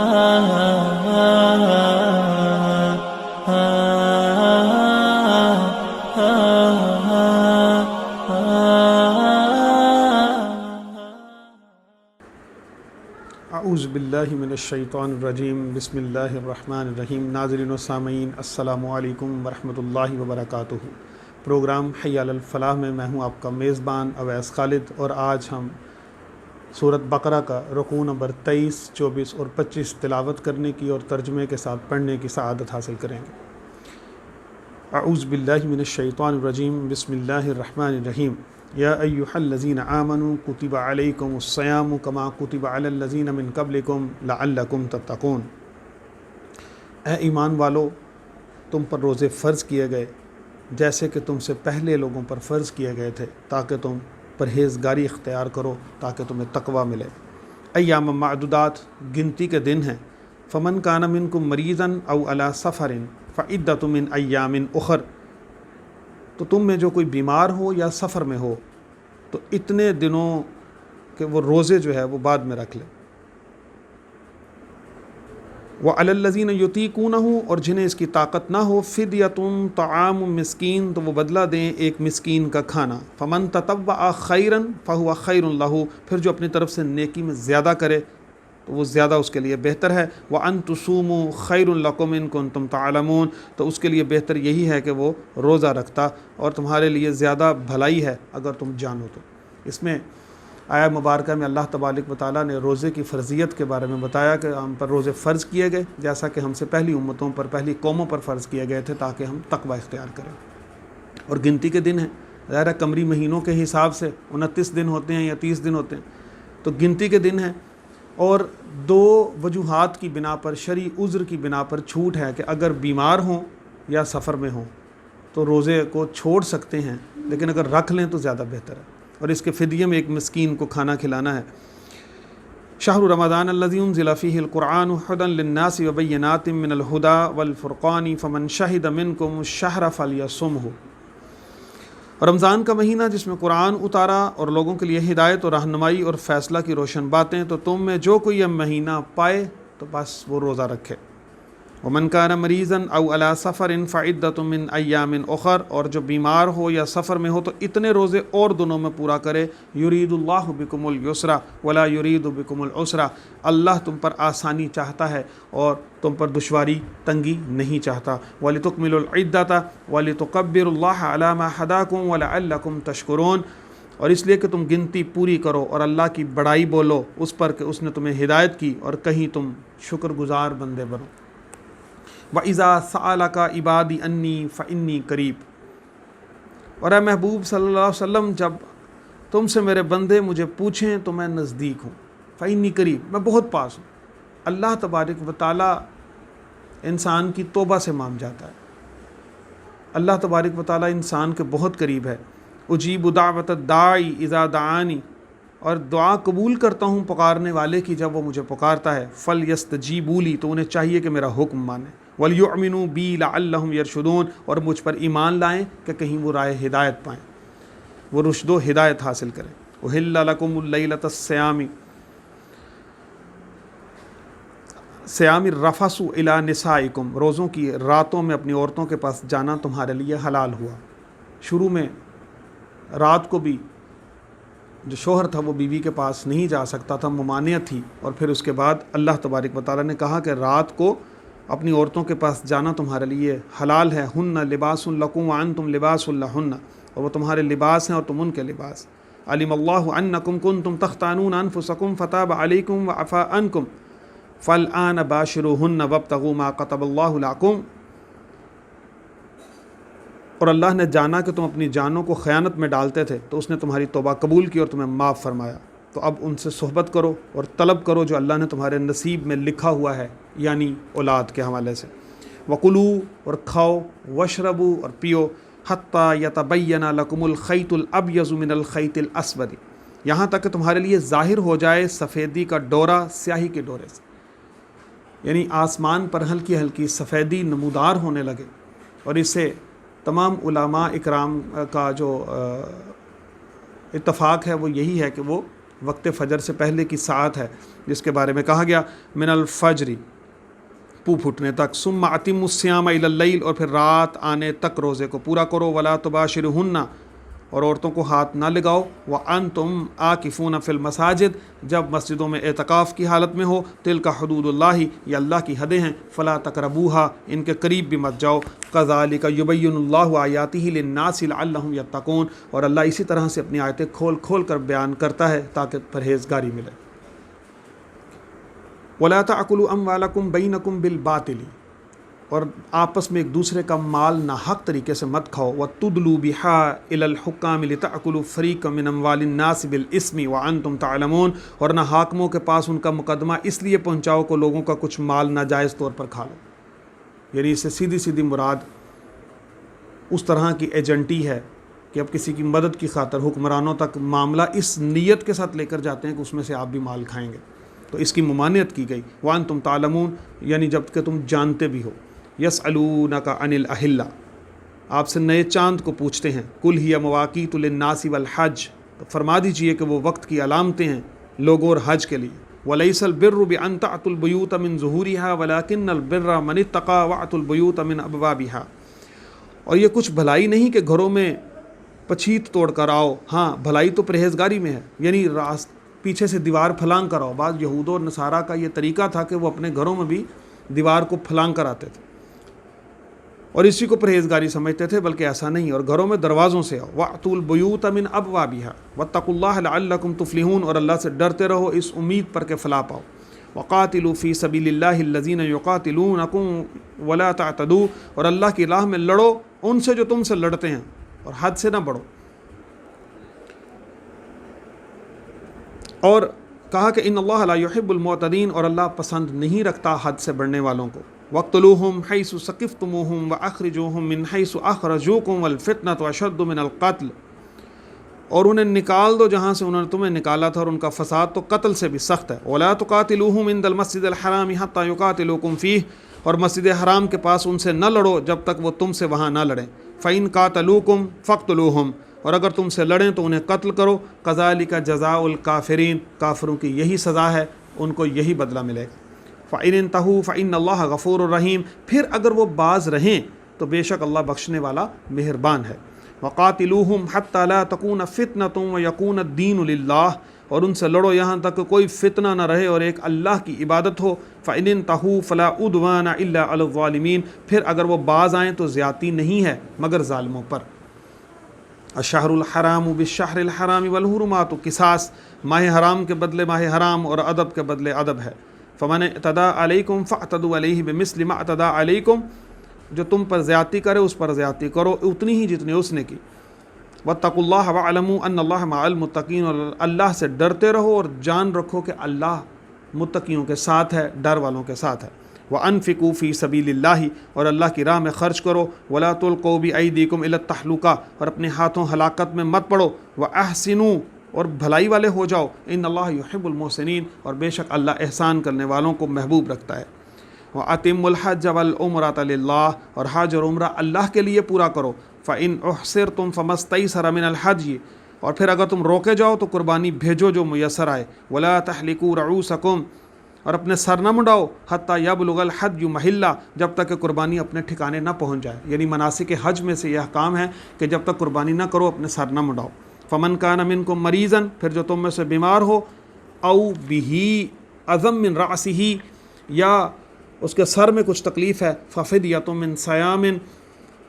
اعوذ باللہ من الشیطان الرجیم، بسم اللہ الرحمن الرحیم۔ ناظرین و سامعین، السلام علیکم ورحمۃ اللہ وبرکاتہ۔ پروگرام حیا الفلاح میں میں ہوں آپ کا میزبان اویس خالد، اور آج ہم سورۃ بقرہ کا رکوع نمبر 23، 24 اور 25 تلاوت کرنے کی اور ترجمے کے ساتھ پڑھنے کی سعادت حاصل کریں گے۔ اعوذ باللہ من الشیطان الرجیم، بسم اللہ الرحمن الرحیم۔ یا ایہا الذین آمنوا کتب علیکم الصیام کما کتب علی الذین من قبلکم لعلکم تتقون۔ اے ایمان والو، تم پر روزے فرض کیے گئے جیسے کہ تم سے پہلے لوگوں پر فرض کیے گئے تھے، تاکہ تم پرہیزگاری اختیار کرو، تاکہ تمہیں تقوی ملے۔ ایام معدودات، گنتی کے دن ہیں۔ فمن کان منکم مریضا او علی سفر فعدۃ من ایام اخر، تو تم میں جو کوئی بیمار ہو یا سفر میں ہو تو اتنے دنوں کہ وہ روزے جو ہے وہ بعد میں رکھ لے۔ وعلی الذین یطیقونہ، اور جنہیں اس کی طاقت نہ ہو، فدیۃ طعام مسکین، تو وہ بدلہ دیں ایک مسکین کا کھانا۔ فمن تطوع خیرا فہو خیر لہ، پھر جو اپنی طرف سے نیکی میں زیادہ کرے تو وہ زیادہ اس کے لیے بہتر ہے۔ وَأَن تُصُومُوا خَيْرٌ لَكُمْ إِن كُنتُمْ تَعْلَمُونَ، تو اس کے لیے بہتر یہی ہے کہ وہ روزہ رکھتا، اور تمہارے لیے زیادہ بھلائی ہے اگر تم جانو تو۔ اس میں آیا مبارکہ میں اللہ تبارک و تعالیٰ نے روزے کی فرضیت کے بارے میں بتایا کہ ہم پر روزے فرض کیے گئے جیسا کہ ہم سے پہلی امتوں پر، پہلی قوموں پر فرض کیے گئے تھے، تاکہ ہم تقوی اختیار کریں۔ اور گنتی کے دن ہیں، ظاہر قمری مہینوں کے حساب سے 29 دن ہوتے ہیں یا 30 دن ہوتے ہیں، تو گنتی کے دن ہیں۔ اور دو وجوہات کی بنا پر، شرعی عذر کی بنا پر چھوٹ ہے کہ اگر بیمار ہوں یا سفر میں ہوں تو روزے کو چھوڑ سکتے ہیں، لیکن اگر رکھ لیں تو زیادہ بہتر ہے۔ اور اس کے فدیے میں ایک مسکین کو کھانا کھلانا ہے۔ شہر رمضان الذی انزل فیہ القرآن ھدی للناس وبینات من الھدی والفرقان فمن شہد منکم الشہر فلیصمہ۔ رمضان کا مہینہ جس میں قرآن اتارا اور لوگوں کے لیے ہدایت اور رہنمائی اور فیصلہ کی روشن باتیں، تو تم میں جو کوئی یہ مہینہ پائے تو بس وہ روزہ رکھے۔ ومن کان مریضا او علی سفر فعدۃ من ایام اخر، اور جو بیمار ہو یا سفر میں ہو تو اتنے روزے اور دنوں میں پورا کرے۔ یرید اللہ بکم الیسر ولا یرید بکم العسر، اللہ تم پر آسانی چاہتا ہے اور تم پر دشواری تنگی نہیں چاہتا۔ وَلِتُكْمِلُوا الْعِدَّةَ وَلِتُكَبِّرُوا اللَّهَ عَلَى مَا هَدَاكُمْ وَلَعَلَّكُمْ تَشْكُرُونَ، اور اس لیے کہ تم گنتی پوری کرو اور اللہ کی بڑائی بولو اس پر کہ اس نے تمہیں ہدایت کی، اور کہیں تم شکر گزار بندے بنو۔ وَإِذَا سَأَلَكَ عِبَادِي أَنِّي فَإِنِّي قَرِيب، اور اے محبوب صلی اللہ علیہ وسلم، جب تم سے میرے بندے مجھے پوچھیں تو میں نزدیک ہوں۔ فَإِنِّي قَرِيب، میں بہت پاس ہوں۔ اللہ تبارک و تعالیٰ انسان کی توبہ سے مان جاتا ہے۔ اللہ تبارک و تعالیٰ انسان کے بہت قریب ہے۔ اجیب دعوت الداعی اذا دعانی، اور دعا قبول کرتا ہوں پکارنے والے کی جب وہ مجھے پکارتا ہے۔ فلیستجیبوا لی، تو انہیں چاہیے کہ میرا حکم مانیں۔ ولیؤمنوا بی لعلہم یرشدون، اور مجھ پر ایمان لائیں کہ کہیں وہ راہ ہدایت پائیں، وہ رشد و ہدایت حاصل کریں۔ احل لکم اللیلۃ الصیام، صیام الرفث الی نسائکم، روزوں کی راتوں میں اپنی عورتوں کے پاس جانا تمہارے لیے حلال ہوا۔ شروع میں رات کو بھی جو شوہر تھا وہ بیوی کے پاس نہیں جا سکتا تھا، ممانعت تھی، اور پھر اس کے بعد اللہ تبارک و تعالیٰ نے کہا کہ رات کو اپنی عورتوں کے پاس جانا تمہارے لیے حلال ہے۔ ہن لباس لکم وانتم لباس لہن، اور وہ تمہارے لباس ہیں اور تم ان کے لباس۔ علم اللہ انکم کنتم تختانون انفسکم فتاب علیکم وعفا عنکم فالآن باشروہن وابتغوا ما کتب اللہ لکم، اور اللہ نے جانا کہ تم اپنی جانوں کو خیانت میں ڈالتے تھے تو اس نے تمہاری توبہ قبول کی اور تمہیں معاف فرمایا، تو اب ان سے صحبت کرو اور طلب کرو جو اللہ نے تمہارے نصیب میں لکھا ہوا ہے، یعنی اولاد کے حوالے سے۔ وَقُلُوا، اور کھاؤ، وَاشْرَبُوا، اور پیو، حَتَّى يَتَبَيَّنَ لَكُمُ الْخَيْطُ الْأَبْيَضُ مِنَ الْخَيْطِ الْأَسْوَدِ، یہاں تک کہ تمہارے لیے ظاہر ہو جائے سفیدی کا ڈورا سیاہی کے ڈورے سے، یعنی آسمان پر ہلکی ہلکی سفیدی نمودار ہونے لگے۔ اور اس سے تمام علماء اکرام کا جو اتفاق ہے وہ یہی ہے کہ وہ وقت فجر سے پہلے کی ساعت ہے، جس کے بارے میں کہا گیا من الفجری، پو پھٹنے تک، ثم اتموا الصیام الی اللیل، اور پھر رات آنے تک روزے کو پورا کرو، ولا تباشرہن، اور عورتوں کو ہاتھ نہ لگاؤ، وانتم عاکفون فی المساجد، جب مسجدوں میں اعتکاف کی حالت میں ہو، تلک حدود اللہ، یہ اللہ کی حدیں ہیں، فلا تقربوہا، ان کے قریب بھی مت جاؤ، کذالک یبین اللہ آیاتہ للناس لعلہم یتقون، اور اللہ اسی طرح سے اپنی آیتیں کھول کھول کر بیان کرتا ہے تاکہ پرہیزگاری ملے۔ ولا تأکلوا اموالکم بینکم بالباطل، اور آپس میں ایک دوسرے کا مال ناحق طریقے سے مت کھاؤ، وَتُدْلُوا بِهَا إِلَى الْحُكَّامِ لِتَأْكُلُوا فَرِيقًا مِّنْ أَمْوَالِ النَّاسِ بِالْإِثْمِ وَأَنْتُمْ تَعْلَمُونَ، اور نہ حاکموں کے پاس ان کا مقدمہ اس لیے پہنچاؤ کہ لوگوں کا کچھ مال ناجائز طور پر کھا لو۔ یعنی اس سے سیدھی سیدھی مراد اس طرح کی ایجنٹی ہے کہ اب کسی کی مدد کی خاطر حکمرانوں تک معاملہ اس نیت کے ساتھ لے کر جاتے ہیں کہ اس میں سے آپ بھی مال کھائیں گے، تو اس کی ممانعت کی گئی۔ وَأَنْتُمْ تَعْلَمُونَ، یعنی جب کہ تم جانتے بھی ہو۔ یسألونک عن الأہلہ، آپ سے نئے چاند کو پوچھتے ہیں، قل ہی مواقیت للناس والحج، تو فرما دیجئے کہ وہ وقت کی علامتیں ہیں لوگوں اور حج کے لیے۔ ولیس البر بأن تأتوا البیوت من ظہورها ولکن البر من اتقى وأتوا البیوت من ابوابها، اور یہ کچھ بھلائی نہیں کہ گھروں میں پچھیت توڑ کر آؤ، ہاں بھلائی تو پرہیزگاری میں ہے، یعنی پیچھے سے دیوار پھلانگ کر آؤ۔ بعض یہود و نصارہ کا یہ طریقہ تھا کہ وہ اپنے گھروں میں بھی دیوار کو پھلانگ کر آتے تھے اور اسی کو پرہیزگاری سمجھتے تھے، بلکہ ایسا نہیں، اور گھروں میں دروازوں سے آؤ۔ وَأْتُوا الْبُيُوتَ مِنْ أَبْوَابِهَا وَاتَّقُوا اللَّهَ لَعَلَّكُمْ تُفْلِحُونَ، اور اللہ سے ڈرتے رہو اس امید پر کہ فلاح پاؤ۔ وَقَاتِلُوا فِي سَبِيلِ اللَّهِ الَّذِينَ يُقَاتِلُونَكُمْ وَلَا تَعْتَدُوا، اور اللہ کی راہ میں لڑو ان سے جو تم سے لڑتے ہیں، اور حد سے نہ بڑھو۔ اور کہا کہ ان اللہ لا يحب المعتدین، اور اللہ پسند نہیں رکھتا حد سے بڑھنے والوں کو۔ وَاقْتُلُوهُمْ حَيْثُ ثَقِفْتُمُوهُمْ وَأَخْرِجُوهُمْ مِنْ حَيْثُ أَخْرَجُوكُمْ وَالْفِتْنَةُ أَشَدُّ مِنَ الْقَتْلِ، اور انہیں نکال دو جہاں سے انہوں نے تمہیں نکالا تھا، اور ان کا فساد تو قتل سے بھی سخت ہے۔ وَلَا تُقَاتِلُوهُمْ عِنْدَ الْمَسْجِدِ الْحَرَامِ حَتَّى يُقَاتِلُوكُمْ فِيهِ، اور مسجد حرام کے پاس ان سے نہ لڑو جب تک وہ تم سے وہاں نہ لڑیں۔ فَإِنْ قَاتَلُوكُمْ فَاقْتُلُوهُمْ، اور اگر تم سے لڑیں تو انہیں قتل کرو۔ كَذَلِكَ جَزَاءُ الْكَافِرِينَ، کافروں کی یہی سزا ہے، ان کو یہی بدلہ ملے گا۔ فَإِنِ انْتَهُوا فَإِنَّ اللَّهَ غَفُورٌ رَحِيمٌ، پھر اگر وہ باز رہیں تو بے شک اللہ بخشنے والا مہربان ہے۔ وَقَاتِلُوهُمْ حَتَّى لَا تَكُونَ فِتْنَةٌ وَيَكُونَ الدِّينُ لِلَّهِ، اور ان سے لڑو یہاں تک کہ کوئی فتنہ نہ رہے اور ایک اللہ کی عبادت ہو۔ فَإِنِ انْتَهُوا فَلَا عُدْوَانَ إِلَّا عَلَى الظَّالِمِينَ، پھر اگر وہ باز آئیں تو زیادتی نہیں ہے مگر ظالموں پر۔ الشہر الحرام بالشہر الحرام والحرمات قصاص، ماہ حرام کے بدلے ماہ حرام اور ادب کے بدلے ادب ہے۔ فمن اعتدى علیکم فاعتدوا علیہ بمثل ما اعتدى علیکم، جو تم پر زیادتی کرے اس پر زیادتی کرو اتنی ہی جتنی اس نے کی۔ واتقوا اللہ واعلموا ان اللہ مع المتقین، اور اللہ سے ڈرتے رہو اور جان رکھو کہ اللہ متقیوں کے ساتھ ہے، ڈر والوں کے ساتھ ہے۔ وانفقوا فی سبیل اللہ، اور اللہ کی راہ میں خرچ کرو۔ ولا تلقوا بایدیکم الی التہلکہ، اور اپنے ہاتھوں ہلاکت میں مت پڑو۔ واحسنوا، اور بھلائی والے ہو جاؤ۔ ان اللہ یحب المحسنین، اور بے شک اللہ احسان کرنے والوں کو محبوب رکھتا ہے۔ وَأَتِمُّ الْحَجَّ وَالْعُمْرَةَ لِلَّهِ، اور حج اور عمرہ اللہ کے لیے پورا کرو۔ فَإِنْ أُحْصِرْتُمْ فَمَا اسْتَيْسَرَ مِنَ الْحَدْيِ، اور پھر اگر تم روکے جاؤ تو قربانی بھیجو جو میسر آئے۔ وَلَا تَحْلِقُوا رُؤُوسَكُمْ، اور اپنے سر نہ مڈاؤ۔ حَتَّى يَبْلُغَ الْحَدْيُ مَحِلَّهُ، جب تک کہ قربانی اپنے ٹھکانے نہ پہنچ جائے، یعنی مناسک حج میں سے یہ احکام ہے کہ جب تک قربانی نہ کرو اپنے سر نہ مڈاؤ۔ فمن کان منکم مریضا، پھر جو تم میں سے بیمار ہو، او بہ اذم من رأسہ، یا اس کے سر میں کچھ تکلیف ہے، ففدیۃ من صیام،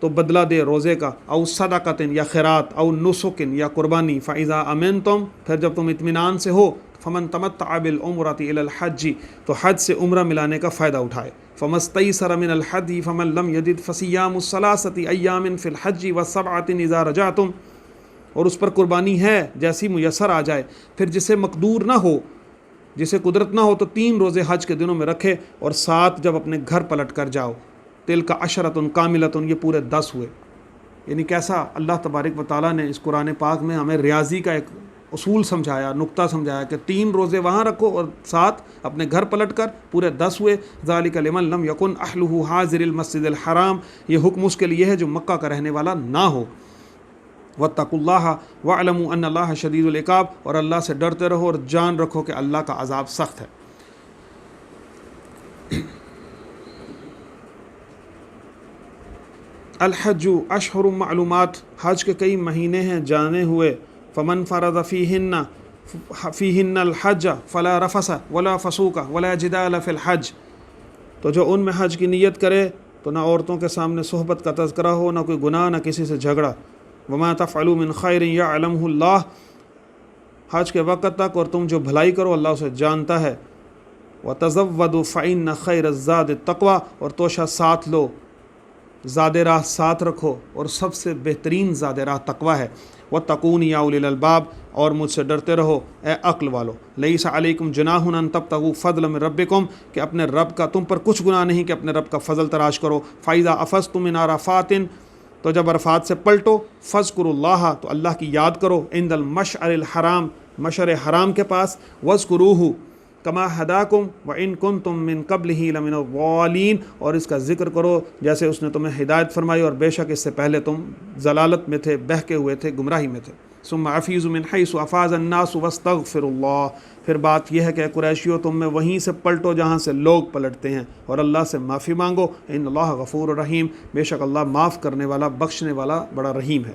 تو بدلہ دے روزے کا، او صدقۃ، یا خیرات، او نسک، یا قربانی۔ فاذا امنتم، پھر جب تم اطمینان سے ہو، فمن تمتع بالعمرۃ الی الحج، تو حج سے عمرہ ملانے کا فائدہ اٹھائے۔ فما استیسر من الحدی فمن لم یجد فصیام الثلاثۃ ایام فی الحج وسبعۃ اذا رجعتم، اور اس پر قربانی ہے جیسی میسر آ جائے، پھر جسے مقدور نہ ہو، جسے قدرت نہ ہو تو 3 روزے حج کے دنوں میں رکھے، اور 7 جب اپنے گھر پلٹ کر جاؤ۔ تلک عشرۃ کاملۃ، یہ پورے 10 ہوئے۔ یعنی کیسا اللہ تبارک و تعالیٰ نے اس قرآن پاک میں ہمیں ریاضی کا ایک اصول سمجھایا، نقطہ سمجھایا کہ 3 روزے وہاں رکھو اور 7 اپنے گھر پلٹ کر، پورے 10 ہوئے۔ ذالک لمن لم یکن اہلہ حاضر المسجد الحرام، یہ حکم اس کے لیے ہے جو مکہ کا رہنے والا نہ ہو۔ واتقوا اللہ واعلموا ان اللہ شدید العقاب، اور اللہ سے ڈرتے رہو اور جان رکھو کہ اللہ کا عذاب سخت ہے۔ الحج اشہر معلومات، حج کے کئی مہینے ہیں جانے ہوئے۔ فمن فرض فیہن الحج فلا رفث ولا فسوق ولا جدال فی الحج، تو جو ان میں حج کی نیت کرے تو نہ عورتوں کے سامنے صحبت کا تذکرہ ہو، نہ کوئی گناہ، نہ کسی سے جھگڑا۔ وما تفعلوا من خیر یعلمہ اللہ، حج کے وقت تک اور تم جو بھلائی کرو اللہ اسے جانتا ہے۔ وتزودوا فإن خیر الزاد التقوی، اور توشہ ساتھ لو، زاد راہ ساتھ رکھو، اور سب سے بہترین زاد راہ تقوی ہے۔ واتقون یا اولی الالباب، اور مجھ سے ڈرتے رہو اے عقل والو۔ لیس علیکم جناح ان تبتغوا فضلا من ربکم، کہ اپنے رب کا تم پر کچھ گناہ نہیں کہ اپنے رب کا فضل تلاش کرو۔ فاذا افضتم من عرفات، تو جب عرفات سے پلٹو، فاذکروا اللہ، تو اللہ کی یاد کرو، عند المشعر الحرام، مشعر حرام کے پاس، واذکروہ کما ہداکم وان کنتم من قبلہ لمن الضالین، اور اس کا ذکر کرو جیسے اس نے تمہیں ہدایت فرمائی اور بے شک اس سے پہلے تم ضلالت میں تھے، بہکے ہوئے تھے، گمراہی میں تھے۔ ثم افیضوا من حیث افاض الناس واستغفروا اللہ، پھر بات یہ ہے کہ قریشیو تم میں وہیں سے پلٹو جہاں سے لوگ پلٹتے ہیں، اور اللہ سے معافی مانگو، ان اللہ غفور رحیم، بے شک اللہ معاف کرنے والا، بخشنے والا، بڑا رحیم ہے۔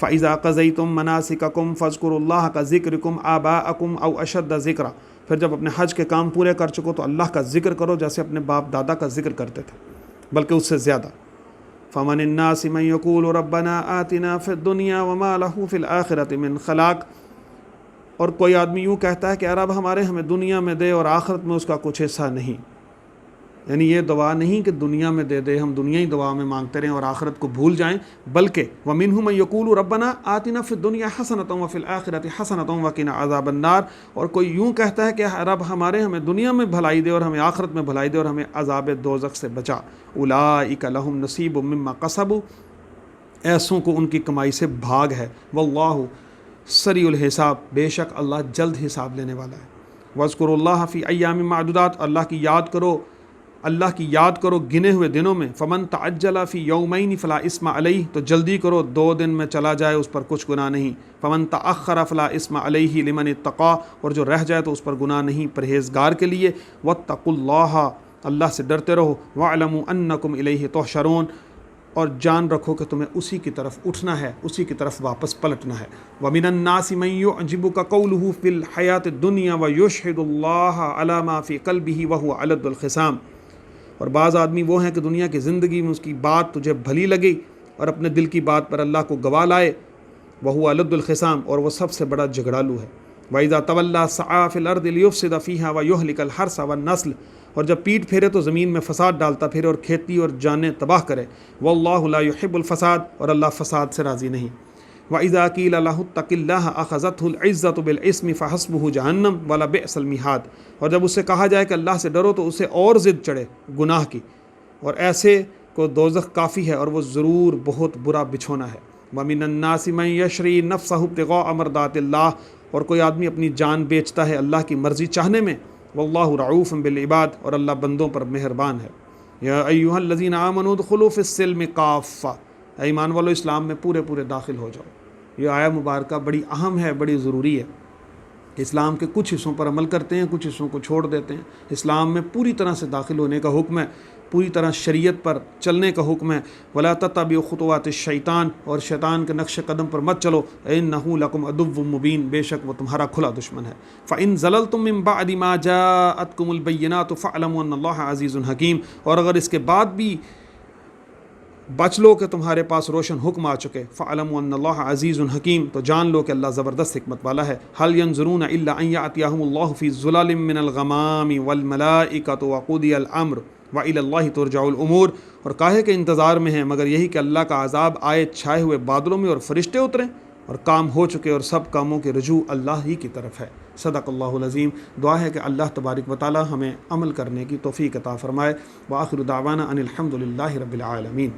فاذا قضیتم مناسککم فاذکروا اللہ کذکرکم آباءکم او اشد ذکرا، پھر جب اپنے حج کے کام پورے کر چکو تو اللہ کا ذکر کرو جیسے اپنے باپ دادا کا ذکر کرتے تھے، بلکہ اس سے زیادہ۔ فمن الناس من یقول ربنا آتنا فی الدنیا وما له فی الآخرۃ من خلاق، اور کوئی آدمی یوں کہتا ہے کہ رب ہمارے ہمیں دنیا میں دے اور آخرت میں اس کا کچھ حصہ نہیں، یعنی یہ دعا نہیں کہ دنیا میں دے دے، ہم دنیا ہی دعا میں مانگتے رہیں اور آخرت کو بھول جائیں، بلکہ وَمِنْهُم مَن يَقُولُ رَبَّنَا آتِنَا فِي الدُّنْيَا حَسَنَةً وَفِي الْآخِرَةِ حَسَنَةً وَقِنَا عَذَابَ النَّارِ، اور کوئی یوں کہتا ہے کہ رب ہمارے ہمیں دنیا میں بھلائی دے اور ہمیں آخرت میں بھلائی دے اور ہمیں عذاب دوزخ سے بچا۔ أُولَٰئِكَ لَهُمْ نَصِيبٌ مِّمَّا كَسَبُوا، ایسوں کو ان کی کمائی سے بھاگ ہے۔ وَاللَّهُ سریع الحساب، بے شک اللہ جلد حساب لینے والا ہے۔ وَاذْكُرُوا اللَّهَ فِي أَيَّامٍ مَّعْدُودَاتٍ، اللہ کی یاد کرو گنے ہوئے دنوں میں۔ فمن تعجل فی یومین فلا اسم علیہ، تو جلدی کرو 2 دن میں چلا جائے اس پر کچھ گناہ نہیں۔ فمن تأخر فلا اسم علیہ لمن اتقا، اور جو رہ جائے تو اس پر گناہ نہیں پرہیزگار کے لیے۔ واتقوا اللہ، اللہ سے ڈرتے رہو۔ واعلموا انکم الیہ تحشرون، اور جان رکھو کہ تمہیں اسی کی طرف اٹھنا ہے، اسی کی طرف واپس پلٹنا ہے۔ ومن الناس من يعجبك قوله في الحیاۃ الدنیا ويشهد اللہ علی ما فی قلبہ وهو ألد الخصام، اور بعض آدمی وہ ہیں کہ دنیا کی زندگی میں اس کی بات تجھے بھلی لگی اور اپنے دل کی بات پر اللہ کو گواہ لائے، وهو ألد الخصام، اور وہ سب سے بڑا جھگڑالو ہے۔ وَإِذَا تَوَلَّى سَعَىٰ فِي الْأَرْضِ لِيُفْسِدَ فِيهَا وَيُهْلِكَ الْحَرْثَ وَالنَّسْلَ، اور جب پیٹ پھیرے تو زمین میں فساد ڈالتا پھرے اور کھیتی اور جانیں تباہ کرے۔ وَاللَّهُ لَا يُحِبُّ الْفَسَادَ، اور اللہ فساد سے راضی نہیں۔ وَإِذَا قِيلَ لَهُ اتَّقِ اللَّهَ أَخَذَتْهُ الْعِزَّةُ بِالْإِثْمِ فَحَسْبُهُ جَهَنَّمُ وَلَبِئْسَ الْمِهَادُ، اور جب اس سے کہا جائے کہ اللہ سے ڈرو تو اسے اور ضد چڑھے گناہ کی، اور ایسے کو دوزخ کافی ہے اور وہ ضرور بہت برا بچھونا ہے۔ وَمِنَ النَّاسِ مَن يَشْرِي نَفْسَهُ ابْتِغَاءَ مَرْضَاتِ اللَّهِ، اور کوئی آدمی اپنی جان بیچتا ہے اللہ کی مرضی چاہنے میں۔ وَاللَّهُ رَعُوفٌ بِالْعِبَادِ، اور اللہ بندوں پر مہربان ہے۔ یا ایھا الذین آمنوا ادخلوا فی السلم کافہ، اے ایمان والو اسلام میں پورے پورے داخل ہو جاؤ۔ یہ آیہ مبارکہ بڑی اہم ہے، بڑی ضروری ہے۔ اسلام کے کچھ حصوں پر عمل کرتے ہیں، کچھ حصوں کو چھوڑ دیتے ہیں۔ اسلام میں پوری طرح سے داخل ہونے کا حکم ہے، پوری طرح شریعت پر چلنے کا حکم ہے۔ ولا تتبعوا خطوات الشیطان، اور شیطان کے نقش قدم پر مت چلو۔ انہ لکم عدو مبین، بے شک وہ تمہارا کھلا دشمن ہے۔ فإن زللتم من بعد ما جاءتکم البینات فاعلموا ان اللہ عزیز حکیم، اور اگر اس کے بعد بھی بچ لو کہ تمہارے پاس روشن حکم آ چکے، فاعلموا ان اللہ عزیز حکیم، تو جان لو کہ اللہ زبردست حکمت والا ہے۔ هل ينظرون الا ان یأتیہم اللہ فی ظلال من الغمام والملائکۃ وقضی الامر وإلی اللہ ترجع الامور، اور کاہے کے انتظار میں ہیں مگر یہی کہ اللہ کا عذاب آئے چھائے ہوئے بادلوں میں اور فرشتے اتریں، اور کام ہو چکے اور سب کاموں کے رجوع اللہ ہی کی طرف ہے۔ صدق اللہ العظیم۔ دعا ہے کہ اللہ تبارک و تعالی ہمیں عمل کرنے کی توفیق عطا فرمائے۔ وآخر دعوانا ان الحمد للہ رب العالمین۔